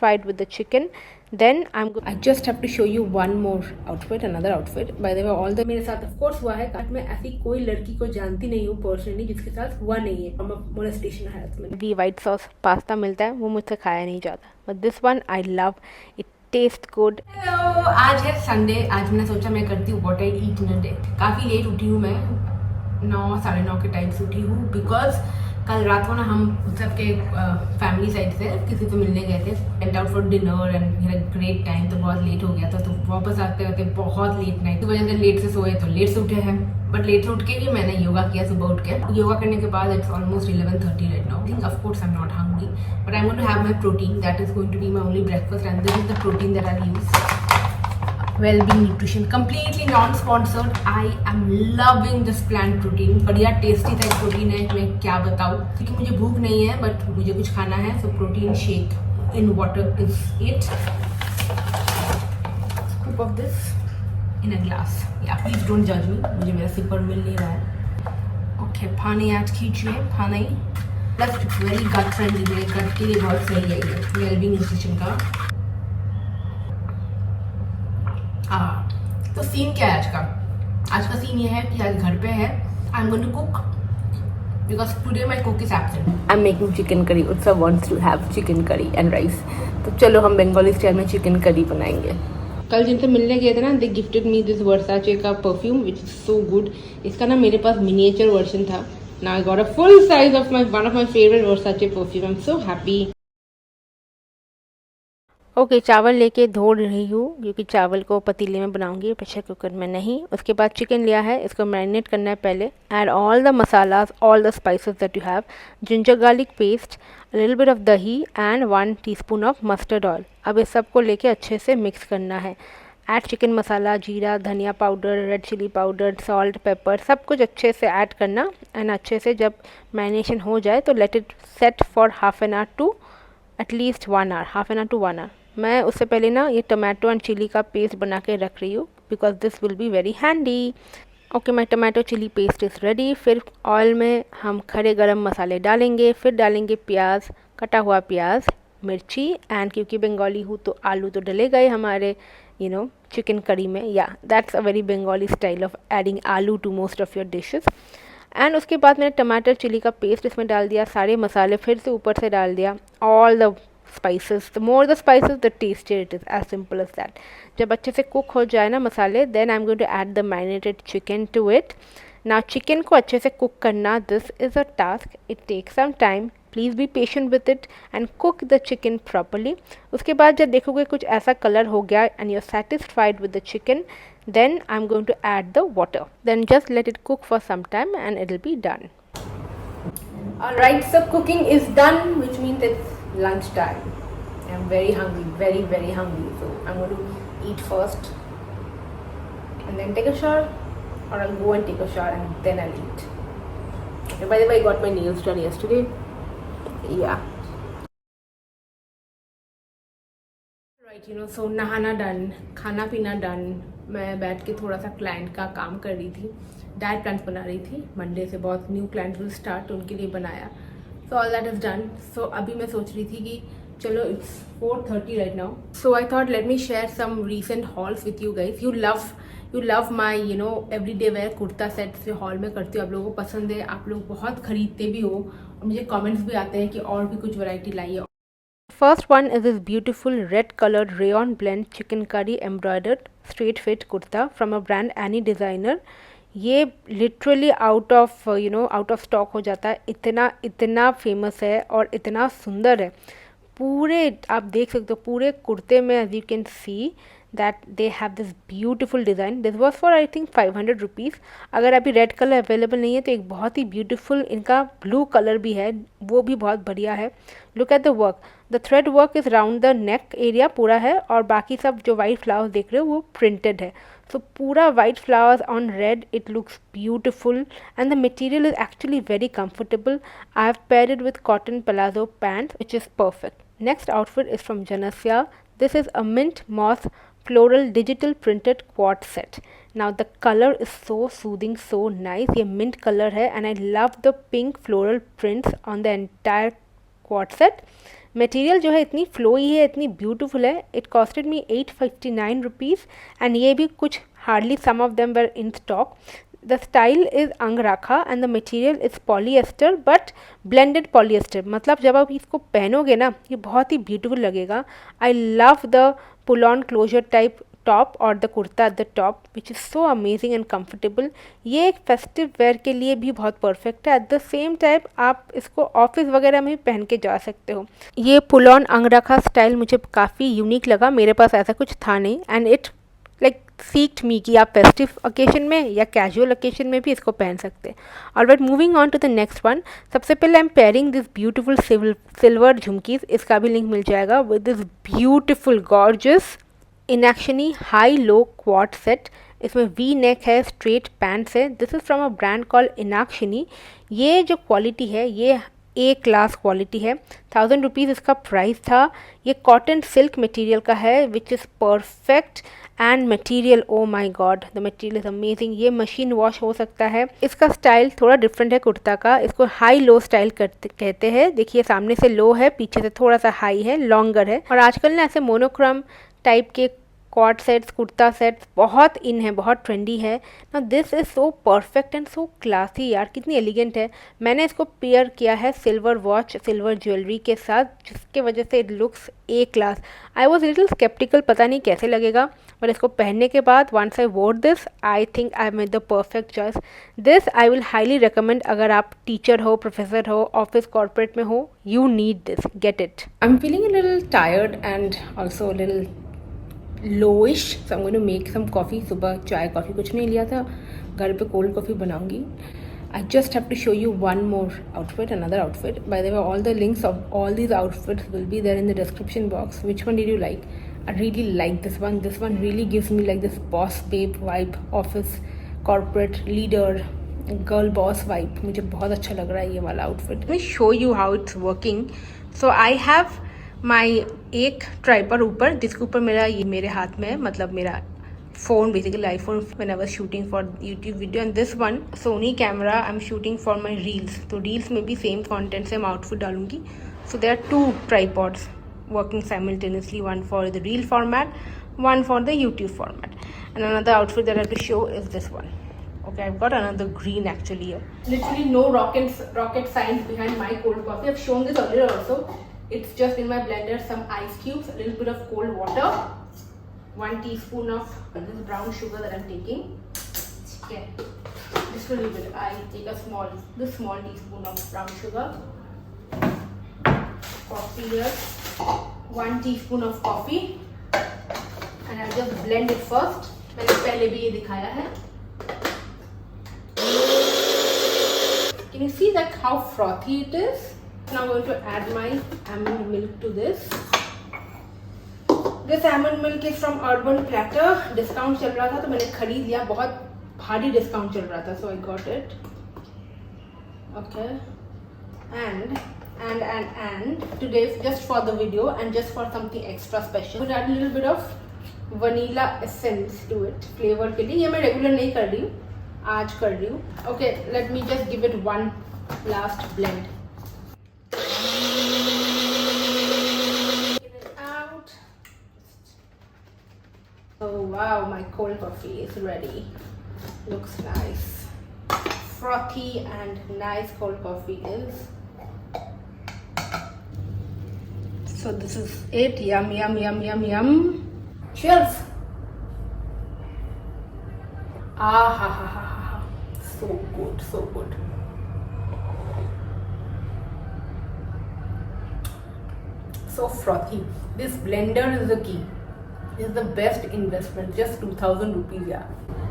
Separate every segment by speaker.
Speaker 1: satisfied with the chicken, then I just have to show you one more outfit, another outfit. By the way, all the मेरे साथ of course हुआ है, but मैं ऐसी कोई लड़की को जानती नहीं हूँ पर्सनली जिसके साथ हुआ नहीं है मोलेस्टेशन हैरेसमेंट। भी वाइट सॉस पास्ता मिलता है, वो मुझसे खाया नहीं जाता, but this one I love it, taste good. Hello, आज है संडे। आज मैंने सोचा मैं करती हूँ what I eat in a day. काफ़ी लेट उठी हूँ मैं, 9 साढ़े 9 के टाइम से उठी हूँ, बिकॉज कल रात को ना हम सबके फैमिली साइड से किसी से मिलने गए थे, went out for dinner and had a great time. तो बहुत लेट हो गया था, तो वापस आते आते बहुत लेट नाइट, तो वजह से लेट से सोए, तो लेट से उठे हैं। बट लेट से उठ के भी मैंने योगा किया सुबह उठ के। योगा करने के बाद it's almost 11:30 right now. Think of course I am not hungry, but I am going to have my protein, that is going to be my only breakfast and this is the protein that I use. Wellbeing Nutrition, completely non-sponsored. I am loving this plant protein. बढ़िया tasty type protein है, मैं क्या बताऊँ, क्योंकि मुझे भूख नहीं है बट मुझे कुछ खाना है, so protein shake in water is it. Scoop of this in a glass. Yeah, please don't judge me, मुझे मेरा सिपर मिल नहीं रहा है। Okay, पानी ऐड कीजिए, पानी प्लस वेरी गट फ्रेंडली, मेरे गट के लिए बहुत सही है ये Wellbeing Nutrition का। तो सीन क्या है आज का? आज का सीन ये है कि आज घर पे है, I am going to cook because today my cook is absent. I am making chicken curry, Utsav wants to have chicken curry and rice. तो चलो हम बंगाली स्टाइल में चिकन करी बनाएंगे। कल जिनसे मिलने गए थे ना, दे गिफ्टेड मी दिस वर्साचे का perfume which is so good. इसका ना मेरे पास मिनिएचर वर्जन था, now I got a full size of my one of my favourite Versace perfume. I am so happy. Okay, चावल लेके धो रही हूँ क्योंकि चावल को पतीले में बनाऊंगी, प्रेशर कुकर में नहीं। उसके बाद चिकन लिया है, इसको मैरिनेट करना है पहले। Add all the masalas, all the spices that you have, ginger garlic paste, little bit of dahi and 1 teaspoon of mustard oil. अब इस सब को लेके अच्छे से मिक्स करना है। ऐड चिकन मसाला, जीरा, धनिया powder, red chili powder, salt, pepper, सब कुछ अच्छे से ऐड करना। एंड अच्छे से जब मैरिनेशन हो जाए तो let it set for half an hour to at least 1 hour, half an hour to 1 hour. मैं उससे पहले ना ये टमाटो एंड चिली का पेस्ट बना के रख रही हूँ because this will be very handy. Okay, my tomato chili paste is ready. फिर ऑयल में हम खड़े गरम मसाले डालेंगे, फिर डालेंगे प्याज, कटा हुआ प्याज, मिर्ची, एंड क्योंकि बंगाली हूँ तो आलू तो डलेगा ही हमारे चिकन करी में। Yeah that's a very Bengali style of adding aloo to most of your dishes. And उसके बाद मैंने टमाटर चिली का पेस्ट इसमें डाल दिया, सारे मसाले फिर से ऊपर से डाल दिया, all the spices, the more the spices the tastier it is, as simple as that. जब अच्छे से कुक हो जाए ना मसाले, then I'm going to add the marinated chicken to it. Now chicken को अच्छे से कुक करना, this is a task, it takes some time, please be patient with it and cook the chicken properly. उसके बाद जब देखोगे कुछ ऐसा कलर हो गया and you're satisfied with the chicken, then I'm going to add the water. Then just let it cook for some time and it'll be done. Alright, so cooking is done, which means it's lunchtime. I'm very hungry, very very hungry, so I'm going to eat first and then take a shower, or I'll go and take a shower and then I'll eat. Okay, by the way, I got my nails done yesterday. Yeah, right, so नहाना done, खाना पीना done. मैं बैठ के थोड़ा सा client का काम कर रही थी, डाइट प्लान्स बना रही थी। मंडे से बहुत न्यू क्लाइंट विल स्टार्ट, उनके लिए बनाया। So all that is done. So अभी मैं सोच रही थी कि चलो it's 4:30 right now. So I thought let me share some recent hauls with you guys. You love my everyday wear kurta sets जो हॉल में करती हूँ, आप लोगों को पसंद है, आप लोग बहुत खरीदते भी हो और मुझे कमेंट्स भी आते हैं कि और भी कुछ वैरायटी लाइए। First one is this beautiful red colored rayon blend chikankari embroidered straight fit kurta from a brand Annie Designer. ये लिटरली आउट ऑफ स्टॉक हो जाता है, इतना फेमस है और इतना सुंदर है। पूरे आप देख सकते हो पूरे कुर्ते में, as you can see that they have this beautiful design. This was for I think 500 rupees. अगर अभी रेड कलर अवेलेबल नहीं है तो एक बहुत ही ब्यूटीफुल इनका ब्लू कलर भी है, वो भी बहुत बढ़िया है। Look at the work, the thread work is round the neck area पूरा है, और बाकी सब जो वाइट फ्लावर्स देख रहे हो वो प्रिंटेड है। So pura white flowers on red, it looks beautiful and the material is actually very comfortable. I have paired it with cotton palazzo pants, which is perfect. Next outfit is from Janasya. This is a mint moss floral digital printed quad set. Now the color is so soothing, so nice. ये mint color है and I love the pink floral prints on the entire quad set. Material जो है इतनी flowy है, इतनी beautiful है. It costed me 859 rupees and ये भी कुछ hardly some of them were in stock. The style is angrakha and the material is polyester but blended polyester. मतलब जब आप इसको पहनोगे ना ये बहुत ही ब्यूटीफुल लगेगा. I love the pull on closure type top और the kurta at the top which is so amazing and comfortable. ये एक फेस्टिव वेयर के लिए भी बहुत परफेक्ट है. एट द सेम टाइम आप इसको ऑफिस वगैरह में भी पहन के जा सकते हो. ये पुल ऑन अंगरखा स्टाइल मुझे काफ़ी यूनिक लगा. मेरे पास ऐसा कुछ था नहीं एंड इट लाइक सीक्ड मी कि आप फेस्टिव ओकेजन में या कैजुअल ओकेजन में भी इसको पहन सकते हैं. Alright, moving on to the next one. सबसे पहले I am pairing this beautiful silver jhumkis. इसका भी लिंक मिल जाएगा with this beautiful gorgeous Inakshi high low quad set. इसमें वी नेक है, स्ट्रेट पैंट्स है. This is from a brand call Inakshi. ये जो क्वालिटी है ये ए क्लास क्वालिटी है. 1000 रुपीज़ इसका प्राइस था. ये कॉटन सिल्क मटेरियल का है which is perfect and material, oh my God, the material is amazing. ये मशीन वॉश हो सकता है. इसका स्टाइल थोड़ा डिफरेंट है कुर्ता का. इसको हाई लो स्टाइल कहते हैं. देखिए सामने से लो है, पीछे से थोड़ा सा हाई है, लॉन्गर है. और आजकल ना ऐसे मोनोक्रोम टाइप के कॉट सेट्स, कुर्ता सेट्स बहुत इन है, बहुत ट्रेंडी है ना. This is so perfect and so classy. यार कितनी एलिगेंट है. मैंने इसको पेयर किया है सिल्वर वॉच, सिल्वर ज्वेलरी के साथ, जिसके वजह से it looks a class. I was little sceptical, पता नहीं कैसे लगेगा, पर इसको पहनने के बाद वंस आई वोर this I think I made the perfect choice. This I will highly recommend. अगर आप टीचर हो, प्रोफेसर हो, ऑफिस कॉर्पोरेट में हो, you need this, get it. I am feeling a little tired and also little lowish, so I am going to make some coffee. सुबह चाय coffee कुछ नहीं लिया था, घर पे कोल्ड कॉफ़ी बनाऊंगी. I just have to show you one more outfit, another outfit. By the way all the links of all these outfits will be there in the description box. Which one did you like? I really like this one. This one really gives me like this boss babe vibe, office corporate leader girl boss vibe. मुझे बहुत अच्छा लग रहा है ये वाला outfit. Let me show you how it's working. So I have my एक ट्राइपर ऊपर, जिसके ऊपर मेरा ये मेरे हाथ में है, मतलब मेरा phone basically iPhone when I was shooting for YouTube video. And this one Sony camera I am shooting for my reels. तो रील्स में भी सेम कॉन्टेंट से मैं आउटफिट डालूंगी. So there are 2 tripods working simultaneously, one for the reel format, one for the YouTube format. And another outfit that I have to show is this one. Okay, I've got another green actually here. Literally no rocket science behind my cold coffee. I've shown this earlier also. It's just in my blender, some ice cubes, a little bit of cold water, 1 teaspoon of this brown sugar that I'm taking. Okay, just a little bit. I take this small teaspoon of brown sugar. Coffee here, 1 teaspoon of coffee, and I'll just blend it first. मैंने पहले भी ये दिखाया है. Can you see that how frothy it is? Now I'm going to add my almond milk to this. This almond milk is from Urban Platter. Discount चल रहा था तो मैंने खरीद लिया. बहुत भारी डिस्काउंट चल रहा था, so I got it. Okay, and today just for the video and just for something extra special, we'll add a little bit of vanilla essence to it flavor के लिए. ये मैं रेगुलर नहीं कर रही हूँ, आज कर रही हूँ. Okay, let me just give it one last blend. Get it out. Oh wow, my cold coffee is ready. Looks nice, frothy and nice cold coffee is. So this is it. Yum, yum, yum, yum, yum. Cheers. Ah ha ha ha ha. So good, so good. So frothy. This blender is the key. This is the best investment. Just 2000 rupees, yeah.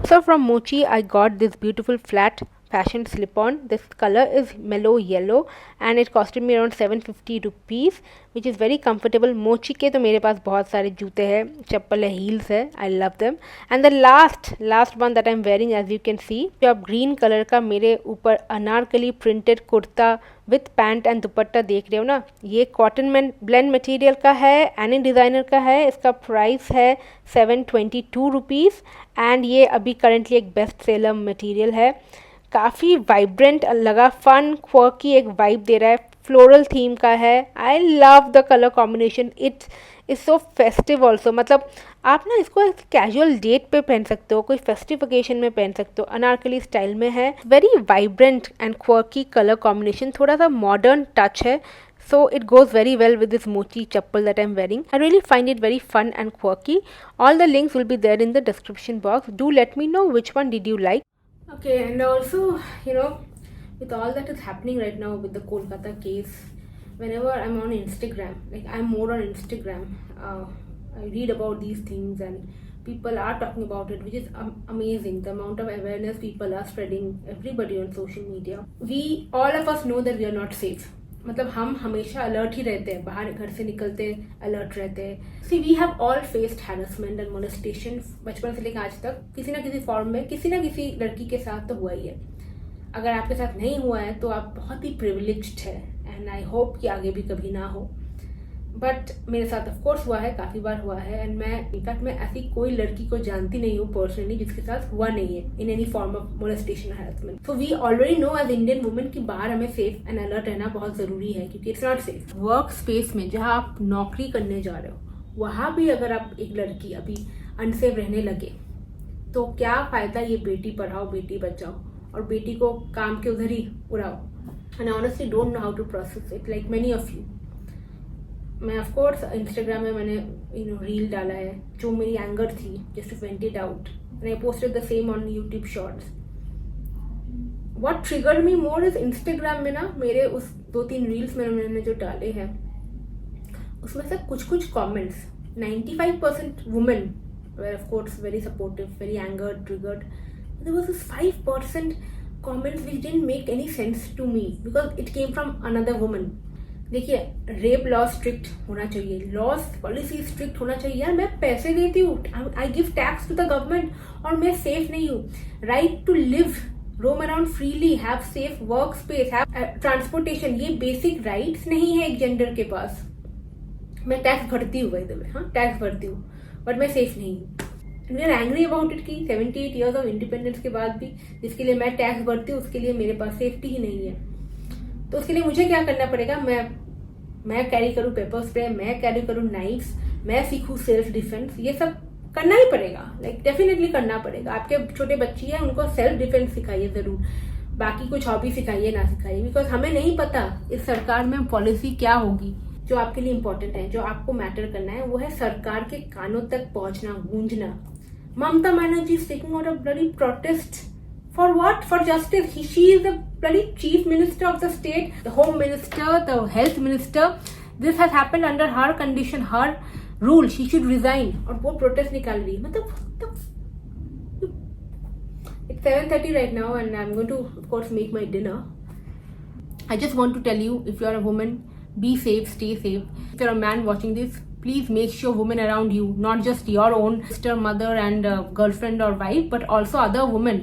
Speaker 1: So from Mochi, I got this beautiful flat fashion slip-on. This color is mellow yellow and it costed me around 750 rupees, which is very comfortable. Mochi के तो मेरे पास बहुत सारे जूते हैं, चप्पल है, heels है. I love them. And the last one that I'm wearing, as you can see, जो आप green color का मेरे ऊपर Anarkali printed kurta with pant and दुपट्टा देख रहे हो ना, ये कॉटन ब्लेंड मटेरियल का है, एनी डिज़ाइनर का है. इसका प्राइस है 722 रुपीज़ एंड ये अभी करेंटली एक बेस्ट सेलर मटेरियल है. काफ़ी वाइब्रेंट लगा, फन क्वर्की एक वाइब दे रहा है. फ्लोरल थीम का है। I love the colour combination, it's is so festive also. मतलब आप ना इसको एक कैजुअल डेट पे पहन सकते हो, कोई फेस्टिव ओकेशन में पहन सकते हो। अनारकली स्टाइल में है, very vibrant and quirky colour combination, थोड़ा सा मॉडर्न टच है। So it goes very well with this mochi chappal that I'm wearing. I really find it very fun and quirky. All the links will be there in the description box. Do let me know which one did you like. Okay, and also, you know, with all that is happening right now with the Kolkata case, whenever I'm on Instagram, like I'm more on Instagram, I read about these things and people are talking about it, which is amazing. The amount of awareness people are spreading, everybody on social media. We, all of us know that we are not safe. मतलब हम हमेशा alert ही रहते हैं, बाहर घर से निकलते alert रहते हैं। See we have all faced harassment and molestation, बचपन से लेकर आज तक किसी ना किसी फॉर्म में किसी ना किसी लड़की के साथ तो हुआ ही है। अगर आपके साथ नहीं हुआ है तो आप बहुत ही प्रिविलेज्ड है, एंड आई होप कि आगे भी कभी ना हो। बट मेरे साथ ऑफकोर्स हुआ है, काफ़ी बार हुआ है, एंड मैं इनफैक्ट मैं ऐसी कोई लड़की को जानती नहीं हूँ पर्सनली जिसके साथ हुआ नहीं है in any form of molestation harassment. So we already know as Indian women कि बाहर हमें सेफ एंड अलर्ट रहना बहुत ज़रूरी है, क्योंकि it's not safe. Work space में जहाँ आप नौकरी करने जा रहे हो, वहाँ भी अगर आप एक लड़की अभी अनसेफ रहने लगे तो क्या फ़ायदा ये बेटी पढ़ाओ बेटी बचाओ और बेटी को काम के उधर ही उड़ाओ। And I honestly don't know how to process it, like many of you. मैं ऑफकोर्स इंस्टाग्राम में मैंने रील डाला है जो मेरी एंगर थी, just to vent it out, and I posted the same on YouTube shorts. What triggered me more is Instagram में ना मेरे उस 2-3 रील्स में मैंने जो डाले हैं उसमें से कुछ comments, 95% women were of course very supportive, very angered, triggered. There was this 5% comments which didn't make any sense to me because it came from another woman. देखिए, रेप लॉ स्ट्रिक्ट होना चाहिए, लॉज पॉलिसी स्ट्रिक्ट होना चाहिए। यार मैं पैसे देती हूँ, I give tax to the government, और मैं सेफ नहीं हूँ। Right to live, roam around freely, have safe work space, have transportation, ये बेसिक राइट्स नहीं है एक जेंडर के पास। मैं टैक्स भरती हूँ भाई दबे, हाँ टैक्स भरती हूँ, बट मैं सेफ नहीं हूँ। We are angry about it कि 78 ईयर्स ऑफ इंडिपेंडेंस के बाद भी जिसके लिए मैं टैक्स भरती हूँ उसके लिए मेरे पास सेफ्टी ही नहीं है। तो उसके लिए मुझे क्या करना पड़ेगा? मैं कैरी करूँ पेपर स्प्रे, मैं कैरी करूँ नाइफ्स, मैं सीखूँ सेल्फ डिफेंस, ये सब करना ही पड़ेगा, लाइक डेफिनेटली करना पड़ेगा। आपके छोटे बच्ची है, उनको सेल्फ डिफेंस सिखाइए जरूर, बाकी कुछ हॉबी सिखाइए ना सिखाइए, बिकॉज हमें नहीं पता इस सरकार में पॉलिसी क्या होगी। जो आपके लिए इंपॉर्टेंट है, जो आपको मैटर करना है, वो है सरकार के कानों तक पहुंचना, गूंजना। Mamata Banerjee is taking out a bloody protest for what? For justice. She is the bloody chief minister of the state, the home minister, the health minister. This has happened under her condition, her rule. She should resign. और वो protest निकाल रही है। मतलब it's 7:30 right now and I'm going to of course make my dinner. I just want to tell you, if you are a woman, be safe, stay safe. If you're a man watching this, please make sure women around you, not just your own sister, mother and girlfriend or wife, but also other women,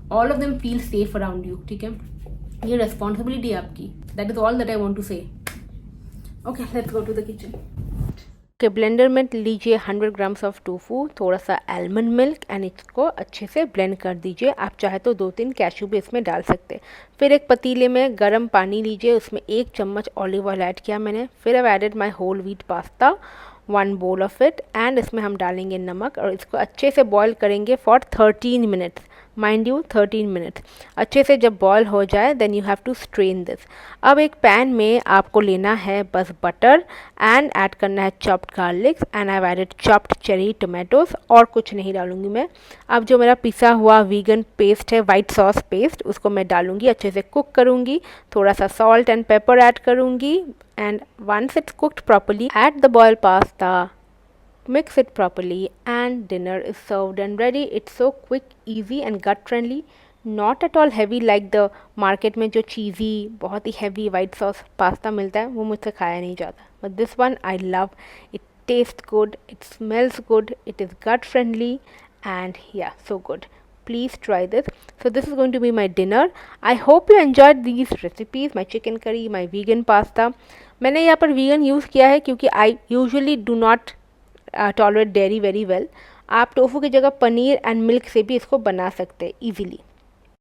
Speaker 1: all of them feel safe around you. ठीक है, ये responsibility है आपकी. That is all that I want to say. Okay, let's go to the kitchen. के blender में लीजिए 100 grams of tofu, थोड़ा सा आलमंड मिल्क, एंड इसको अच्छे से ब्लेंड कर दीजिए। आप चाहे तो 2-3 कैशू भी इसमें डाल सकते हैं। फिर एक पतीले में गर्म पानी लीजिए, उसमें 1 चम्मच ऑलिव ऑयल ऐड किया मैंने। फिर अब added my whole wheat pasta, 1 bowl of it, and इसमें हम डालेंगे नमक और इसको अच्छे से बॉईल करेंगे for 13 minutes, mind you 13 minutes. अच्छे से जब बॉयल हो जाए then you have to strain this. अब एक पैन में आपको लेना है बस बटर एंड ऐड करना है chopped garlics, and I have added chopped cherry tomatoes, और कुछ नहीं डालूंगी मैं। अब जो मेरा पिसा हुआ वीगन पेस्ट है, वाइट सॉस पेस्ट, उसको मैं डालूंगी, अच्छे से कुक करूंगी, थोड़ा सा सॉल्ट एंड पेपर ऐड करूंगी, and once it's cooked properly add the boiled pasta, mix it properly, and dinner is served and ready. It's so quick, easy and gut friendly, not at all heavy like the market में जो cheesy बहुत ही heavy white sauce pasta मिलता है, वो मुझसे खाया नहीं जाता। But this one I love. It tastes good, it smells good, it is gut friendly, and yeah, so good. Please try this. So this is going to be my dinner. I hope you enjoyed these recipes, my chicken curry, my vegan pasta. मैंने यहाँ पर vegan use किया है क्योंकि I usually do not tolerate dairy very well. आप tofu की जगह paneer and milk से भी इसको बना सकते हैं ईजिली।